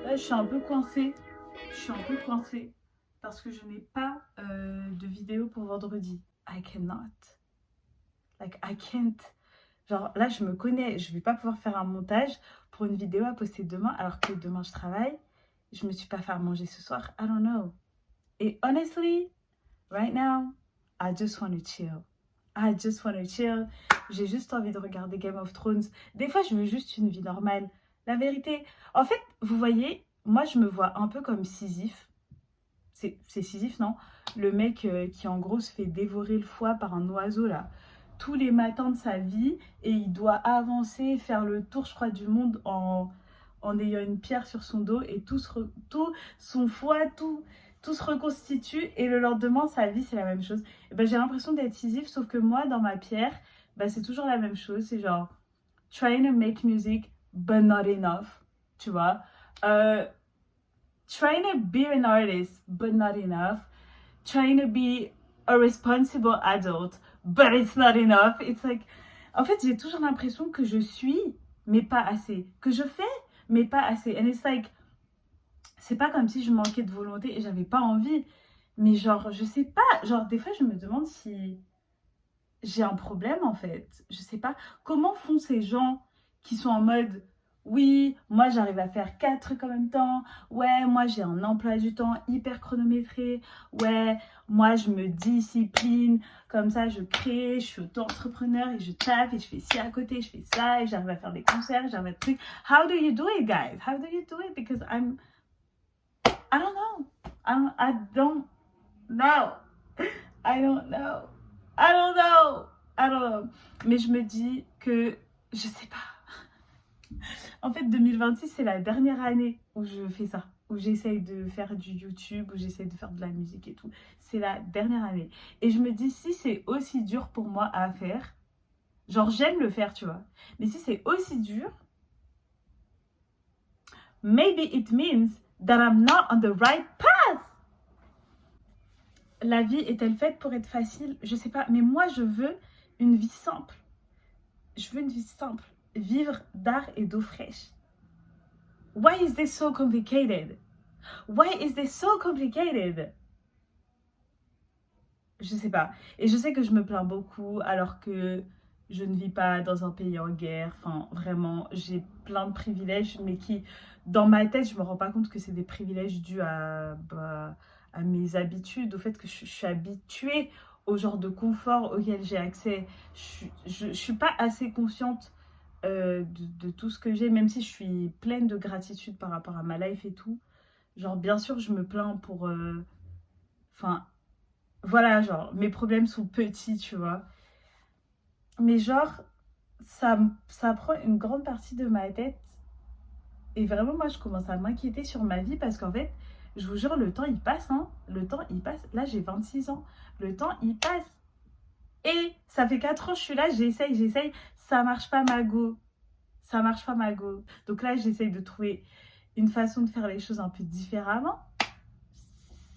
Là, je suis un peu coincée. Je suis un peu coincée parce que je n'ai pas de vidéo pour vendredi. I cannot. Like, I can't. Genre, là, je me connais. Je vais pas pouvoir faire un montage pour une vidéo à poster demain alors que demain, je travaille. Je me suis pas fait à manger ce soir. I don't know. Et honestly, right now, I just want to chill. I just want to chill. J'ai juste envie de regarder Game of Thrones. Des fois, je veux juste une vie normale. La vérité. En fait, vous voyez, moi, je me vois un peu comme Sisyphe. C'est Sisyphe, non? Le mec qui, en gros, se fait dévorer le foie par un oiseau, là. Tous les matins de sa vie. Et il doit avancer, faire le tour, je crois, du monde en ayant une pierre sur son dos. Et tout son foie, tout se reconstitue. Et le lendemain, sa vie, c'est la même chose. Et ben, j'ai l'impression d'être Sisyphe, sauf que moi, dans ma pierre, ben, c'est toujours la même chose. C'est genre, trying to make music, but not enough. Tu vois? Euh, Trying to be an artist, but not enough. Trying to be a responsible adult, but it's not enough. It's like, en fait, j'ai toujours l'impression que je suis, mais pas assez. Que je fais, mais pas assez. And it's like, c'est pas comme si je manquais de volonté et j'avais pas envie. Mais genre, je sais pas. Genre, des fois, je me demande si j'ai un problème en fait. Je sais pas comment font ces gens qui sont en mode oui, moi j'arrive à faire 4 trucs en même temps. Ouais, moi j'ai un emploi du temps hyper chronométré. Ouais, moi je me discipline. Comme ça, je crée, je suis auto-entrepreneur et je taffe et je fais ci à côté, je fais ça et j'arrive à faire des concerts, j'arrive à des trucs. How do you do it, guys? How do you do it? Because I don't know. I don't know. I don't know. I don't know. I don't know. Mais je me dis que je sais pas. En fait, 2026, c'est la dernière année où je fais ça. Où j'essaye de faire du YouTube, où j'essaye de faire de la musique et tout. C'est la dernière année. Et je me dis, si c'est aussi dur pour moi à faire, genre j'aime le faire, tu vois. Mais si c'est aussi dur, maybe it means that I'm not on the right path. La vie est-elle faite pour être facile? Je sais pas. Mais moi, je veux une vie simple. Je veux une vie simple. Vivre d'art et d'eau fraîche. Why is this so complicated? Why is this so complicated? Je sais pas. Et je sais que je me plains beaucoup alors que je ne vis pas dans un pays en guerre. Enfin, vraiment, j'ai plein de privilèges, mais qui, dans ma tête, je me rends pas compte que c'est des privilèges dus à mes habitudes, au fait que je suis habituée au genre de confort auquel j'ai accès. Je suis pas assez consciente de tout ce que j'ai, même si je suis pleine de gratitude par rapport à ma life et tout. Genre, bien sûr, je me plains pour... Enfin, voilà, genre, mes problèmes sont petits, tu vois. Mais genre, ça prend une grande partie de ma tête. Et vraiment, moi, je commence à m'inquiéter sur ma vie parce qu'en fait, je vous jure, le temps, il passe, hein. Le temps, il passe. Là, j'ai 26 ans. Le temps, il passe. Et ça fait 4 ans, je suis là, j'essaye. Ça marche pas, ma go. Ça marche pas, ma go. Donc là, j'essaye de trouver une façon de faire les choses un peu différemment.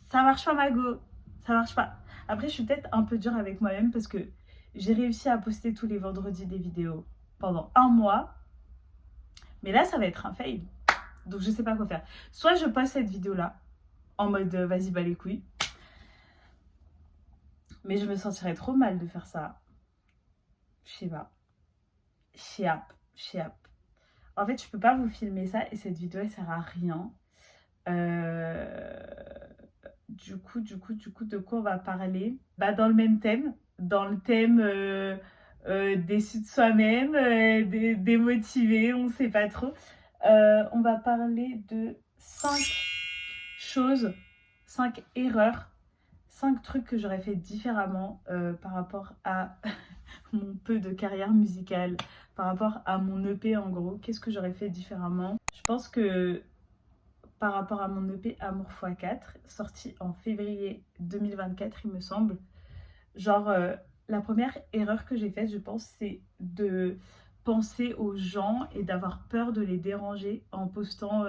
Ça marche pas, ma go. Ça marche pas. Après, je suis peut-être un peu dure avec moi-même parce que j'ai réussi à poster tous les vendredis des vidéos pendant un mois. Mais là, ça va être un fail. Donc, je sais pas quoi faire. Soit je poste cette vidéo-là en mode vas-y, bas les couilles. Mais je me sentirais trop mal de faire ça. Je sais pas. Chiap. En fait, je peux pas vous filmer ça et cette vidéo, elle sert à rien. Euh... Du coup, de quoi on va parler? Bah, dans le même thème. Dans le thème déçu de soi-même, démotivé, on sait pas trop. On va parler de 5 choses, 5 erreurs, 5 trucs que j'aurais fait différemment par rapport à mon peu de carrière musicale, par rapport à mon EP en gros. Qu'est-ce que j'aurais fait différemment? Je pense que par rapport à mon EP Amour x4, sorti en février 2024, il me semble. Genre, la première erreur que j'ai faite, je pense, c'est de penser aux gens et d'avoir peur de les déranger en postant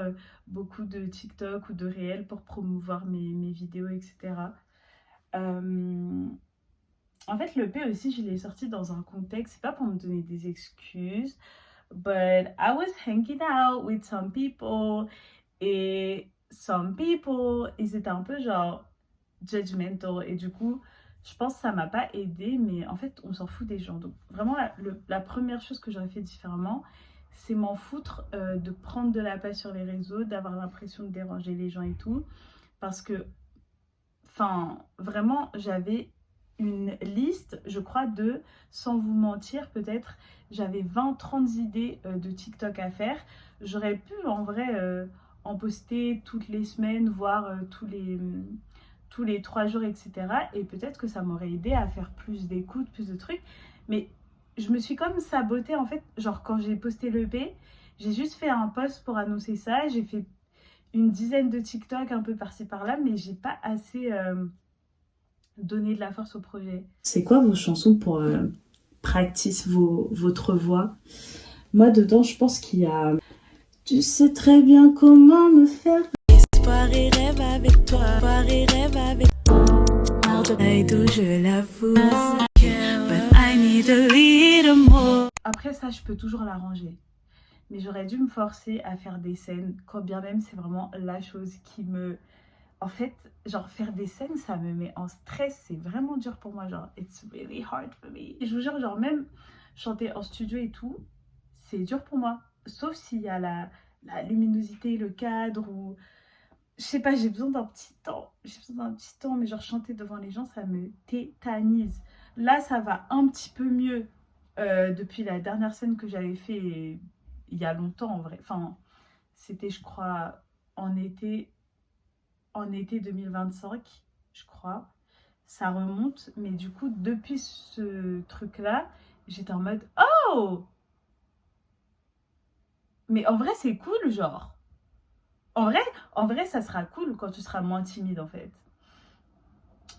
beaucoup de TikTok ou de réels pour promouvoir mes vidéos, etc. En fait, le P aussi, je l'ai sorti dans un contexte, c'est pas pour me donner des excuses, but I was hanging out with some people Et some people, ils étaient un peu genre judgmental. Et du coup, je pense que ça m'a pas aidé, mais en fait, on s'en fout des gens. Donc, vraiment, la première chose que j'aurais fait différemment, c'est m'en foutre de prendre de la place sur les réseaux, d'avoir l'impression de déranger les gens et tout. Parce que, enfin, vraiment, j'avais une liste, je crois, sans vous mentir, peut-être, j'avais 20-30 idées de TikTok à faire. J'aurais pu, en vrai, en poster toutes les semaines, voire tous les 3 jours, etc. Et peut-être que ça m'aurait aidé à faire plus d'écoutes, plus de trucs. Mais je me suis comme sabotée, en fait, genre quand j'ai posté l'EP, j'ai juste fait un post pour annoncer ça, j'ai fait une dizaine de TikTok un peu par-ci par-là, mais j'ai pas assez donné de la force au projet. C'est quoi vos chansons pour practice votre voix? Moi, dedans, je pense qu'il y a Tu sais très bien comment me faire. Soirée rêve avec toi, soirée rêve avec toi. Je l'avoue, but I need a little more. Après ça, je peux toujours l'arranger. Mais j'aurais dû me forcer à faire des scènes, quand bien même c'est vraiment la chose qui me... En fait, genre faire des scènes, ça me met en stress, c'est vraiment dur pour moi, genre it's really hard for me. Et je vous jure, genre même chanter en studio et tout, c'est dur pour moi. Sauf s'il y a la luminosité, le cadre ou... Je sais pas, j'ai besoin d'un petit temps. J'ai besoin d'un petit temps, mais genre chanter devant les gens, ça me tétanise. Là, ça va un petit peu mieux depuis la dernière scène que j'avais fait il y a longtemps en vrai. Enfin, c'était, je crois, en été, en été 2025, je crois. Ça remonte, mais du coup, depuis ce truc-là, j'étais en mode oh! Mais en vrai, c'est cool, genre. En vrai, en vrai, ça sera cool quand tu seras moins timide en fait.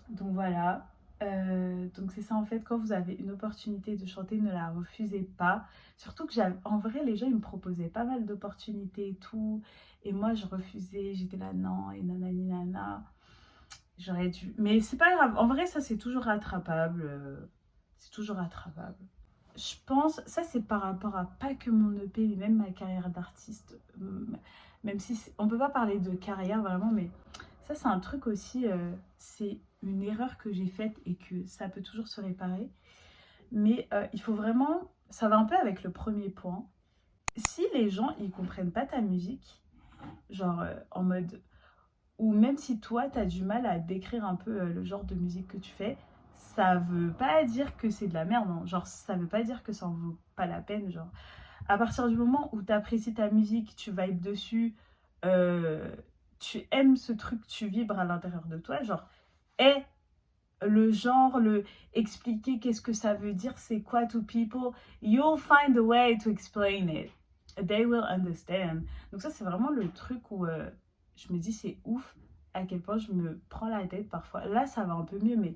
Donc voilà. Donc c'est ça en fait, quand vous avez une opportunité de chanter, ne la refusez pas. Surtout que en vrai, les gens ils me proposaient pas mal d'opportunités et tout. Et moi je refusais, j'étais là non et nanani nana. J'aurais dû. Mais c'est pas grave, en vrai ça c'est toujours rattrapable. C'est toujours rattrapable. Je pense, ça c'est par rapport à pas que mon EP, mais même ma carrière d'artiste. Même si on peut pas parler de carrière vraiment, mais ça c'est un truc aussi, c'est une erreur que j'ai faite et que ça peut toujours se réparer. Mais il faut vraiment, ça va un peu avec le premier point. Si les gens ils comprennent pas ta musique, genre en mode, ou même si toi t'as du mal à décrire un peu le genre de musique que tu fais, ça veut pas dire que c'est de la merde, hein. Genre ça veut pas dire que ça en vaut pas la peine, genre à partir du moment où tu apprécies ta musique, tu vibes dessus, euh, tu aimes ce truc, tu vibres à l'intérieur de toi, genre est le genre, le expliquer qu'est-ce que ça veut dire, c'est quoi to people, you'll find a way to explain it, they will understand. Donc ça c'est vraiment le truc où je me dis c'est ouf à quel point je me prends la tête parfois. Là ça va un peu mieux, mais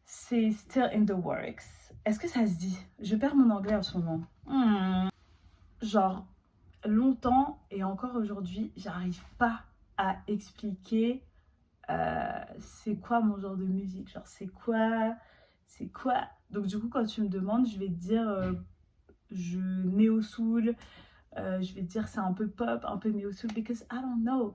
c'est still in the works. Est-ce que ça se dit? Je perds mon anglais en ce moment. Genre, longtemps et encore aujourd'hui, j'arrive pas à expliquer c'est quoi mon genre de musique. Genre, c'est quoi. Donc, du coup, quand tu me demandes, je vais te dire je néo-soul. Je vais te dire c'est un peu pop, un peu néo-soul, because I don't know.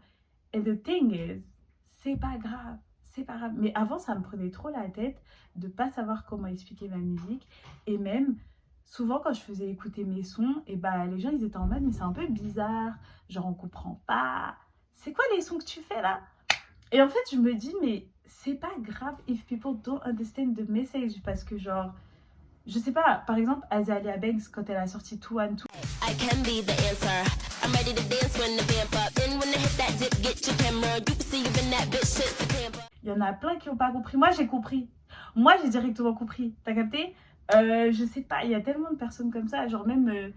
And the thing is, c'est pas grave. C'est pas grave. Mais avant, ça me prenait trop la tête de pas savoir comment expliquer ma musique. Et même, souvent, quand je faisais écouter mes sons, et bah, les gens, ils étaient en mode, mais c'est un peu bizarre. Genre, on comprend pas. C'est quoi les sons que tu fais là? Et en fait, je me dis, mais c'est pas grave if people don't understand the message. Parce que, genre, je sais pas, par exemple, Azalea Banks, quand elle a sorti 212, I can be the answer. I'm ready to dance when the vamp up. Then when I hit that zip, get your camera. You can see you in that bitch shit the camper. Il y en a plein qui n'ont pas compris. Moi, j'ai compris. Moi, j'ai directement compris. T'as capté? Je sais pas, il y a tellement de personnes comme ça. Genre même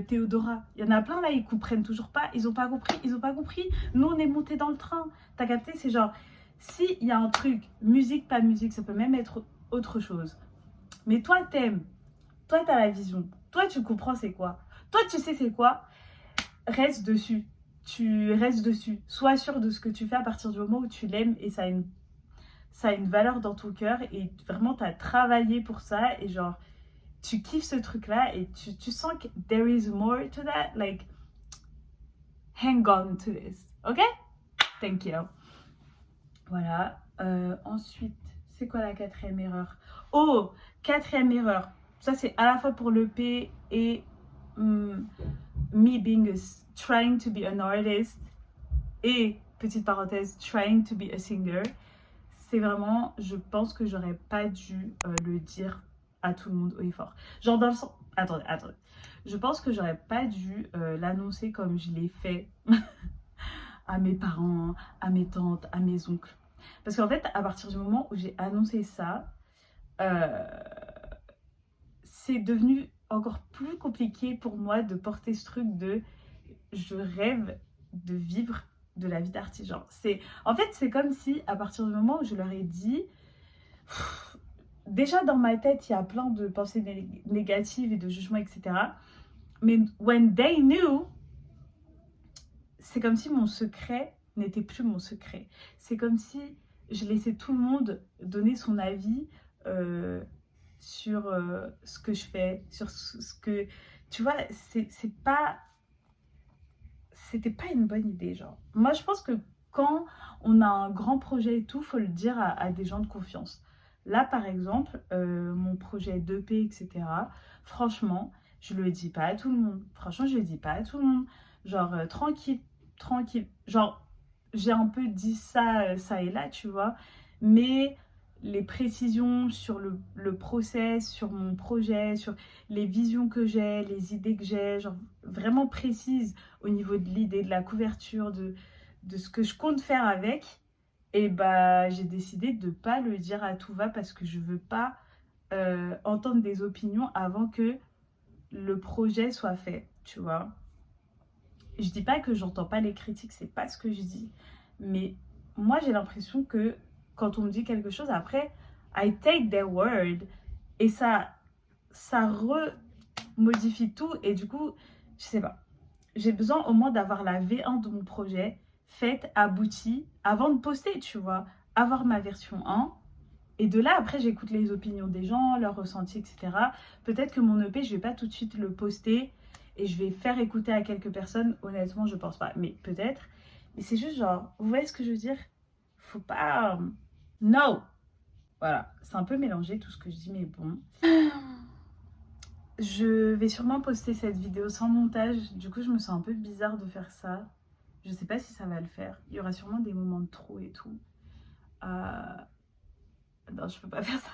Théodora. Il y en a plein là, ils comprennent toujours pas. Ils ont pas compris. Ils ont pas compris. Nous, on est montés dans le train. T'as capté? C'est genre, s'il y a un truc, musique, pas musique, ça peut même être autre chose. Mais toi, t'aimes. Toi, t'as la vision. Toi, tu comprends c'est quoi. Toi, tu sais c'est quoi. Reste dessus. Tu restes dessus. Sois sûr de ce que tu fais à partir du moment où tu l'aimes et ça a une valeur dans ton cœur et vraiment, tu as travaillé pour ça et genre, tu kiffes ce truc-là et tu sens que there is more to that. Like, hang on to this, ok? Thank you. Voilà. Ensuite, c'est quoi la quatrième erreur? Oh, quatrième erreur. Ça, c'est à la fois pour l'EP et me trying to be an artist et, petite parenthèse, trying to be a singer. C'est vraiment, je pense que j'aurais pas dû le dire à tout le monde haut et fort. Genre dans le sens... Attendez. Je pense que j'aurais pas dû l'annoncer comme je l'ai fait à mes parents, à mes tantes, à mes oncles. Parce qu'en fait, à partir du moment où j'ai annoncé ça, c'est devenu encore plus compliqué pour moi de porter ce truc de je rêve de vivre de la vie d'artiste. Genre, en fait, c'est comme si à partir du moment où je leur ai dit, déjà dans ma tête, il y a plein de pensées négatives et de jugements, etc. Mais when they knew, c'est comme si mon secret n'était plus mon secret. C'est comme si je laissais tout le monde donner son avis sur ce que je fais, sur ce que... Tu vois, c'était pas une bonne idée, genre. Moi, je pense que quand on a un grand projet et tout, faut le dire à des gens de confiance. Là, par exemple, mon projet d'EP, etc., franchement, je le dis pas à tout le monde. Franchement, je le dis pas à tout le monde. Genre, tranquille. Genre, j'ai un peu dit ça, ça et là, tu vois. Mais les précisions sur le process, sur mon projet, sur les visions que j'ai, les idées que j'ai, genre vraiment précises au niveau de l'idée, de la couverture, de ce que je compte faire avec, et bah j'ai décidé de ne pas le dire à tout va parce que je veux pas entendre des opinions avant que le projet soit fait, tu vois. Je dis pas que j'entends pas les critiques, c'est pas ce que je dis, mais moi j'ai l'impression que quand on me dit quelque chose, après, I take their word et ça remodifie tout et du coup, je sais pas. J'ai besoin au moins d'avoir la V1 de mon projet faite, aboutie, avant de poster, tu vois. Avoir ma version 1. Et de là, après, j'écoute les opinions des gens, leurs ressentis, etc. Peut-être que mon EP, je vais pas tout de suite le poster et je vais faire écouter à quelques personnes. Honnêtement, je pense pas. Mais peut-être. Mais c'est juste genre, vous voyez ce que je veux dire? Faut pas... No! Voilà, c'est un peu mélangé tout ce que je dis, mais bon. Je vais sûrement poster cette vidéo sans montage. Du coup, je me sens un peu bizarre de faire ça. Je sais pas si ça va le faire. Il y aura sûrement des moments de trop et tout. Non, je peux pas faire ça.